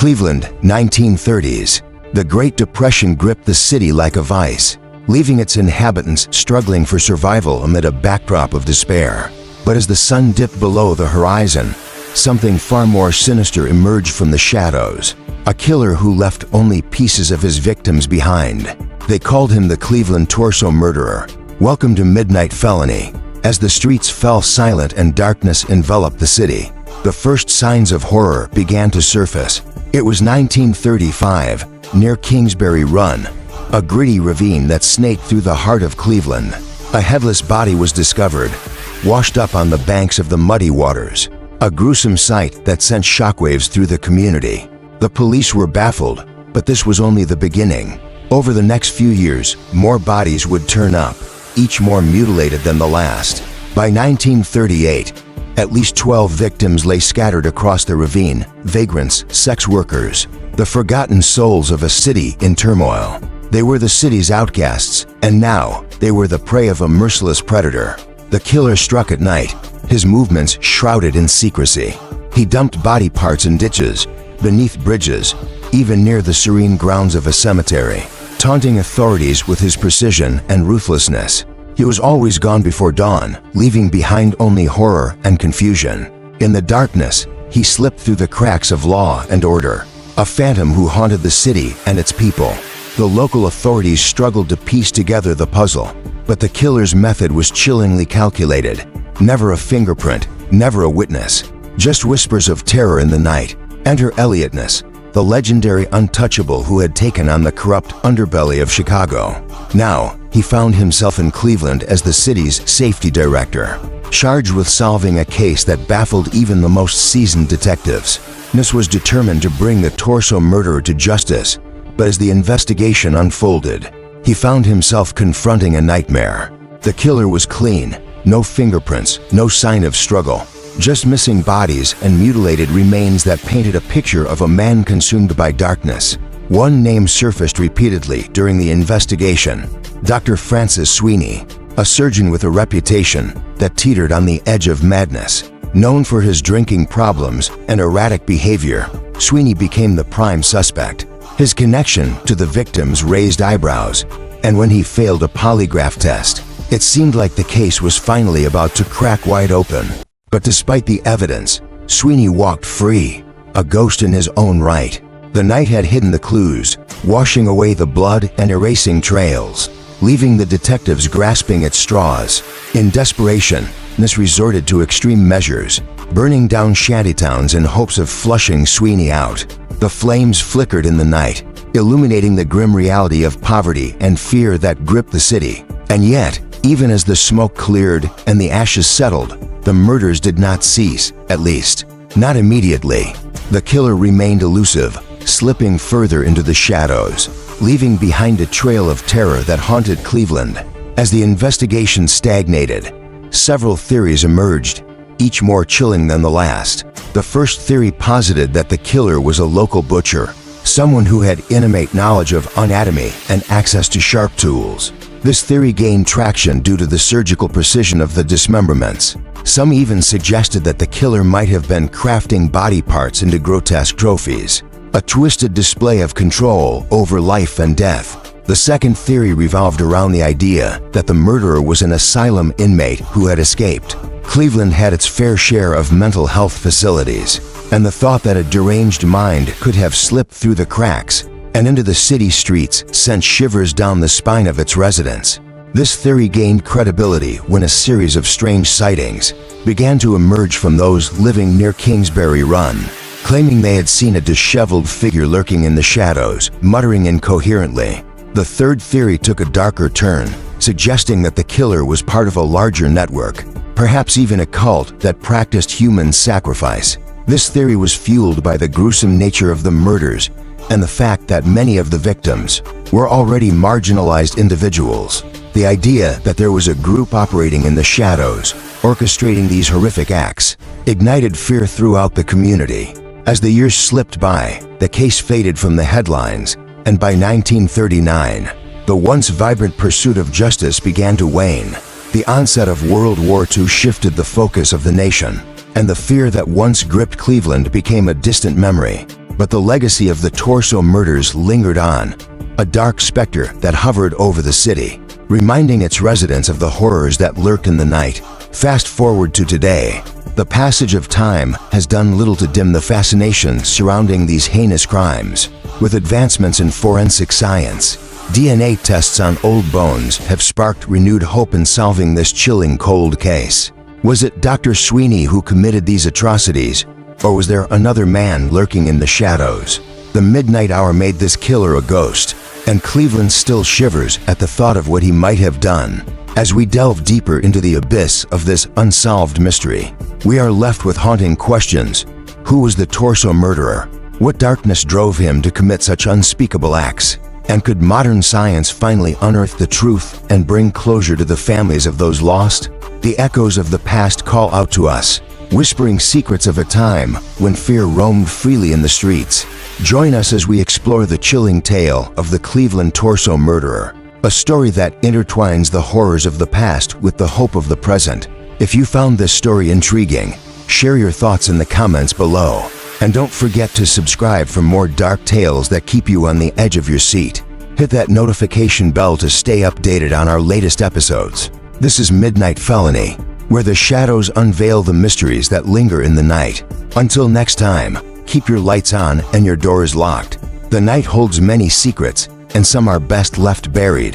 Cleveland, 1930s. The Great Depression gripped the city like a vice, leaving its inhabitants struggling for survival amid a backdrop of despair. But as the sun dipped below the horizon, something far more sinister emerged from the shadows. A killer who left only pieces of his victims behind. They called him the Cleveland Torso Murderer. Welcome to Midnight Felony. As the streets fell silent and darkness enveloped the city, the first signs of horror began to surface. It was 1935, near Kingsbury Run, a gritty ravine that snaked through the heart of Cleveland. A headless body was discovered, washed up on the banks of the muddy waters. A gruesome sight that sent shockwaves through the community. The police were baffled, but this was only the beginning. Over the next few years, more bodies would turn up, each more mutilated than the last. By 1938, at least 12 victims lay scattered across the ravine: vagrants, sex workers, the forgotten souls of a city in turmoil. They were the city's outcasts, and now they were the prey of a merciless predator. The killer struck at night, his movements shrouded in secrecy. He dumped body parts in ditches, beneath bridges, even near the serene grounds of a cemetery, taunting authorities with his precision and ruthlessness. He was always gone before dawn, leaving behind only horror and confusion. In the darkness, he slipped through the cracks of law and order, a phantom who haunted the city and its people. The local authorities struggled to piece together the puzzle, but the killer's method was chillingly calculated. Never a fingerprint, never a witness, just whispers of terror in the night. Enter Elliot Ness, the legendary untouchable who had taken on the corrupt underbelly of Chicago. Now, he found himself in Cleveland as the city's safety director, charged with solving a case that baffled even the most seasoned detectives. Ness was determined to bring the Torso Murderer to justice, but as the investigation unfolded, he found himself confronting a nightmare. The killer was clean, no fingerprints, no sign of struggle, just missing bodies and mutilated remains that painted a picture of a man consumed by darkness. One name surfaced repeatedly during the investigation: Dr. Francis Sweeney, a surgeon with a reputation that teetered on the edge of madness. Known for his drinking problems and erratic behavior, Sweeney became the prime suspect. His connection to the victims raised eyebrows, and when he failed a polygraph test, it seemed like the case was finally about to crack wide open. But despite the evidence, Sweeney walked free, a ghost in his own right. The night had hidden the clues, washing away the blood and erasing trails, leaving the detectives grasping at straws. In desperation, Ness resorted to extreme measures, burning down shantytowns in hopes of flushing Sweeney out. The flames flickered in the night, illuminating the grim reality of poverty and fear that gripped the city. And yet, even as the smoke cleared and the ashes settled, the murders did not cease, at least not immediately. The killer remained elusive, slipping further into the shadows, leaving behind a trail of terror that haunted Cleveland. As the investigation stagnated, several theories emerged, each more chilling than the last. The first theory posited that the killer was a local butcher, someone who had intimate knowledge of anatomy and access to sharp tools. This theory gained traction due to the surgical precision of the dismemberments. Some even suggested that the killer might have been crafting body parts into grotesque trophies, a twisted display of control over life and death. The second theory revolved around the idea that the murderer was an asylum inmate who had escaped. Cleveland had its fair share of mental health facilities, and the thought that a deranged mind could have slipped through the cracks and into the city streets sent shivers down the spine of its residents. This theory gained credibility when a series of strange sightings began to emerge from those living near Kingsbury Run, claiming they had seen a disheveled figure lurking in the shadows, muttering incoherently. The third theory took a darker turn, suggesting that the killer was part of a larger network, perhaps even a cult that practiced human sacrifice. This theory was fueled by the gruesome nature of the murders and the fact that many of the victims were already marginalized individuals. The idea that there was a group operating in the shadows, orchestrating these horrific acts, ignited fear throughout the community. As the years slipped by, the case faded from the headlines, and by 1939, the once vibrant pursuit of justice began to wane. The onset of World War II shifted the focus of the nation, and the fear that once gripped Cleveland became a distant memory. But the legacy of the Torso murders lingered on, a dark specter that hovered over the city, reminding its residents of the horrors that lurked in the night. Fast forward to today. The passage of time has done little to dim the fascination surrounding these heinous crimes. With advancements in forensic science, DNA tests on old bones have sparked renewed hope in solving this chilling cold case. Was it Dr. Sweeney who committed these atrocities, or was there another man lurking in the shadows? The midnight hour made this killer a ghost, and Cleveland still shivers at the thought of what he might have done. As we delve deeper into the abyss of this unsolved mystery, we are left with haunting questions. Who was the Torso murderer? What darkness drove him to commit such unspeakable acts? And could modern science finally unearth the truth and bring closure to the families of those lost? The echoes of the past call out to us, whispering secrets of a time when fear roamed freely in the streets. Join us as we explore the chilling tale of the Cleveland Torso murderer, a story that intertwines the horrors of the past with the hope of the present. If you found this story intriguing, share your thoughts in the comments below. And don't forget to subscribe for more dark tales that keep you on the edge of your seat. Hit that notification bell to stay updated on our latest episodes. This is Midnight Felony, where the shadows unveil the mysteries that linger in the night. Until next time, keep your lights on and your doors locked. The night holds many secrets, and some are best left buried.